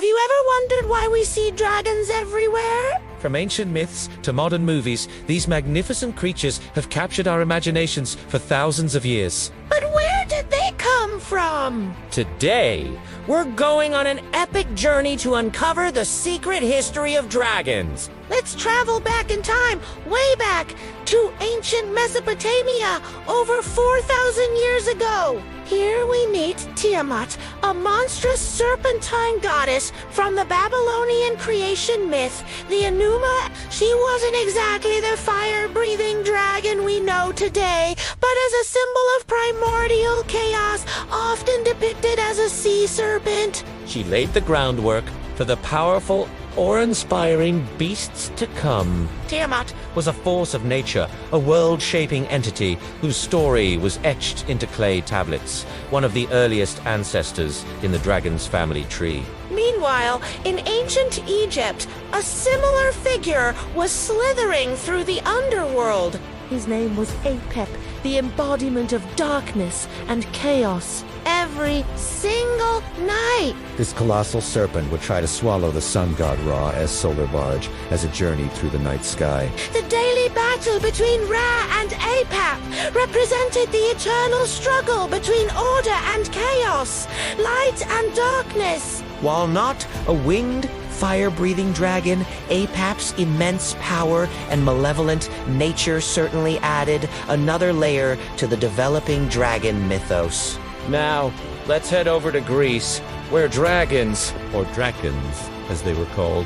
Have you ever wondered why we see dragons everywhere? From ancient myths to modern movies, these magnificent creatures have captured our imaginations for thousands of years. But where did they come from? Today, we're going on an epic journey to uncover the secret history of dragons. Let's travel back in time, way back, to ancient Mesopotamia, over 4,000 years ago. Here we meet Tiamat, a monstrous serpentine goddess from the Babylonian creation myth, the Enuma. She wasn't exactly the fire-breathing dragon we know today, but as a symbol of primordial chaos, often depicted as a sea serpent. She laid the groundwork for the powerful, awe-inspiring beasts to come. Tiamat Was a force of nature, a world-shaping entity whose story was etched into clay tablets, one of the earliest ancestors in the dragon's family tree. Meanwhile, in ancient Egypt, a similar figure was slithering through the underworld. His name was Apep, the embodiment of darkness and chaos. Every single night, This colossal serpent would try to swallow the sun god Ra as solar barge as it journeyed through the night sky. the daily battle between Ra and Apep represented the eternal struggle between order and chaos, light and darkness. While not a winged, fire-breathing dragon, Apep's immense power and malevolent nature certainly added another layer to the developing dragon mythos. Now, let's head over to Greece, where dragons, Or drakens, as they were called,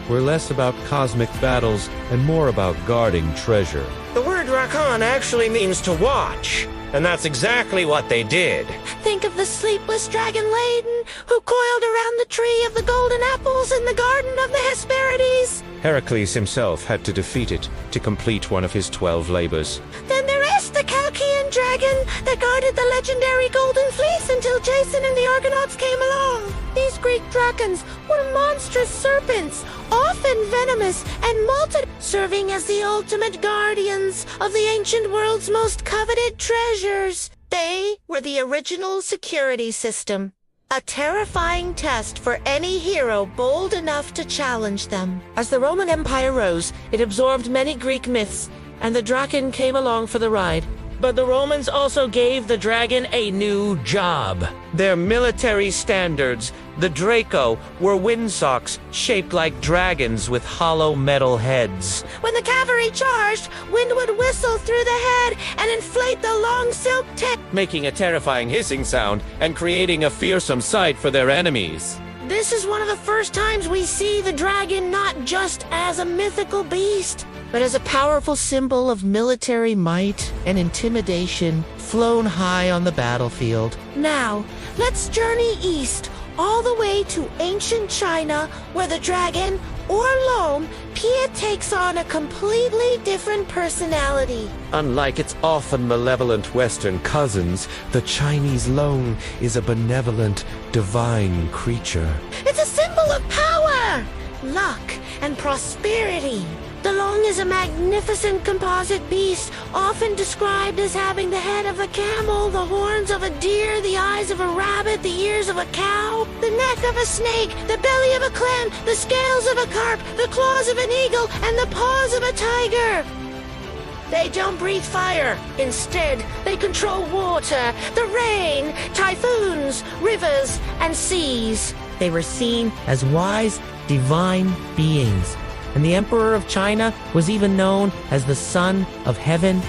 were less about cosmic battles and more about guarding treasure. The word Rakan actually means to watch, and that's exactly what they did. Think of the sleepless dragon Ladon who coiled around the tree of the golden apples in the garden of the Hesperides. Heracles himself had to defeat it to complete one of his 12 labors. Then there is the Chalkean dragon that guarded the legendary Golden Fleece until Jason and the Argonauts came along. These Greek dragons were monstrous serpents, often venomous and molten, serving as the ultimate guardians of the ancient world's most coveted treasures. They were the original security system, a terrifying test for any hero bold enough to challenge them. As the Roman Empire rose, it absorbed many Greek myths, and the dragon came along for the ride. But the Romans also gave the dragon a new job. Their military standards, the Draco, were windsocks shaped like dragons with hollow metal heads. When the cavalry charged, wind would whistle through the head and inflate the long silk tip. Making a terrifying hissing sound and creating a fearsome sight for their enemies. This is one of the first times we see the dragon not just as a mythical beast, But as a powerful symbol of military might and intimidation, flown high on the battlefield. Now, let's journey east, all the way to ancient China, where the dragon, or Loam, Pia takes on a completely different personality. Unlike its often malevolent Western cousins, the Chinese Long is a benevolent, divine creature. It's a symbol of power, luck, and prosperity. The Long is a magnificent composite beast, often described as having the head of a camel, the horns of a deer, the eyes of a rabbit, the ears of a cow, the neck of a snake, the belly of a clam, the scales of a carp, the claws of an eagle, and the paws of a tiger. They don't breathe fire. Instead, they control water, the rain, typhoons, rivers, and seas. They were seen as wise, divine beings. And the Emperor of China was even known as the Son of Heaven,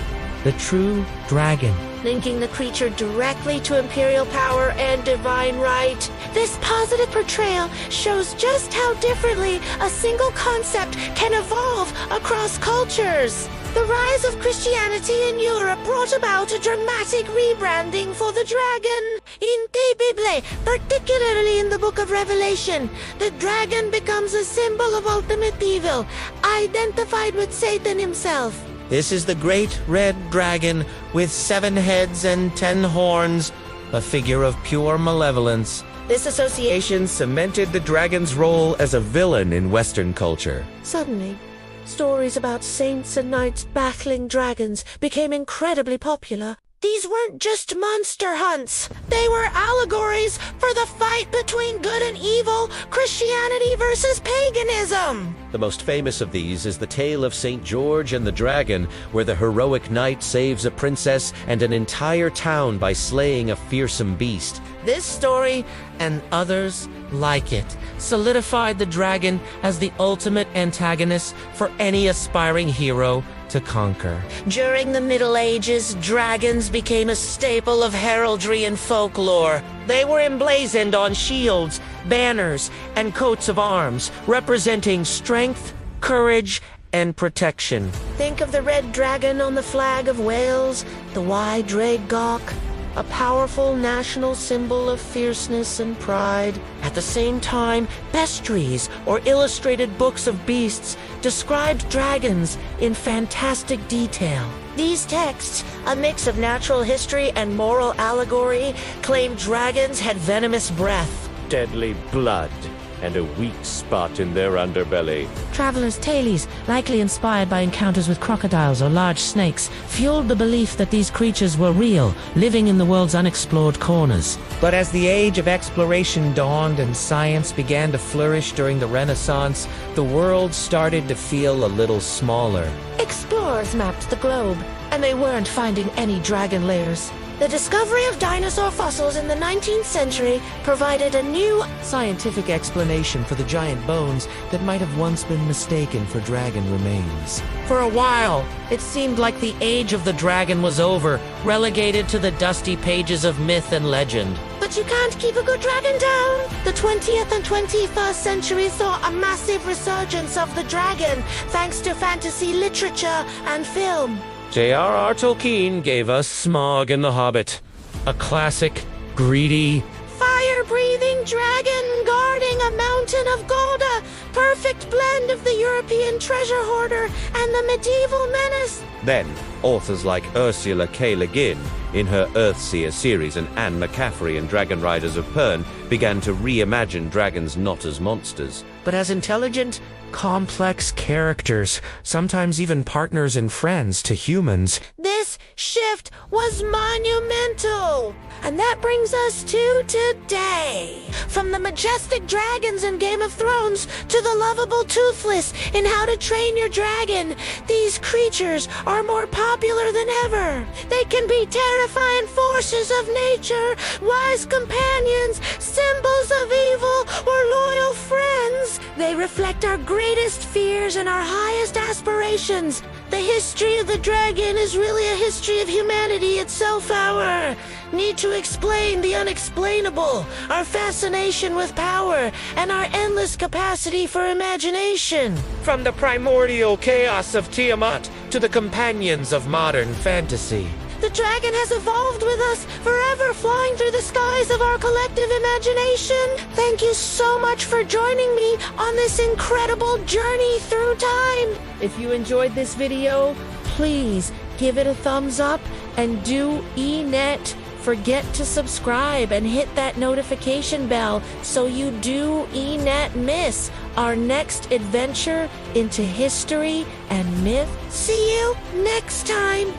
the true dragon. Linking the creature directly to imperial power and divine right. This positive portrayal shows just how differently a single concept can evolve across cultures. The rise of Christianity in Europe brought about a dramatic rebranding for the dragon. In the Bible, particularly in the book of Revelation, the dragon becomes a symbol of ultimate evil, identified with Satan himself. This is the great red dragon with 7 heads and 10 horns, a figure of pure malevolence. This association cemented the dragon's role as a villain in Western culture. Suddenly, stories about saints and knights battling dragons became incredibly popular. these weren't just monster hunts. They were allegories for the fight between good and evil, Christianity versus paganism. The most famous of these is the tale of St. George and the Dragon, where the heroic knight saves a princess and an entire town by slaying a fearsome beast. This story, and others like it, solidified the dragon as the ultimate antagonist for any aspiring hero to conquer. During the Middle Ages, dragons became a staple of heraldry and folklore. They were emblazoned on shields, banners, and coats of arms, representing strength, courage, and protection. Think of the red dragon on the flag of Wales, the wide drake gawk, a powerful national symbol of fierceness and pride. At the same time, bestiaries, or illustrated books of beasts, described dragons in fantastic detail. These texts, a mix of natural history and moral allegory, claimed dragons had venomous breath, Deadly blood, and a weak spot in their underbelly. Travelers' tales, likely inspired by encounters with crocodiles or large snakes, fueled the belief that these creatures were real, living in the world's unexplored corners. But as the age of exploration dawned and science began to flourish during the Renaissance, the world started to feel a little smaller. Explorers mapped the globe, and they weren't finding any dragon lairs. The discovery of dinosaur fossils in the 19th century provided a new Scientific explanation for the giant bones that might have once been mistaken for dragon remains. For a while, it seemed like the age of the dragon was over, relegated to the dusty pages of myth and legend. But you can't keep a good dragon down. The 20th and 21st centuries saw a massive resurgence of the dragon, thanks to fantasy literature and film. J.R.R. Tolkien gave us Smaug and the Hobbit. A classic, greedy, Fire-breathing dragon guarding a mountain of gold, a perfect blend of the European treasure hoarder and the medieval menace. Then, authors like Ursula K. Le Guin, in her Earthseer series, and Anne McCaffrey in Dragon Riders of Pern, began to reimagine dragons not as monsters, but as intelligent, complex characters, sometimes even partners and friends to humans. This shift was monumental. And that brings us to today. From the majestic dragons in Game of Thrones to the lovable Toothless in How to Train Your Dragon, these creatures are more popular than ever. They can be terrifying forces of nature, wise companions, symbols of evil, or loyal friends. They reflect our greatest fears and our highest aspirations. The history of the dragon is really a history of humanity itself. Our need to explain the unexplainable, our fascination with power, and our endless capacity for imagination. From the primordial chaos of Tiamat to the companions of modern fantasy. The dragon has evolved with us, forever flying through the skies of our collective imagination. Thank you so much for joining me on this incredible journey through time. If you enjoyed this video, Please give it a thumbs up and do eNet. Forget to subscribe and hit that notification bell so you do eNet miss our next adventure into history and myth. See you next time.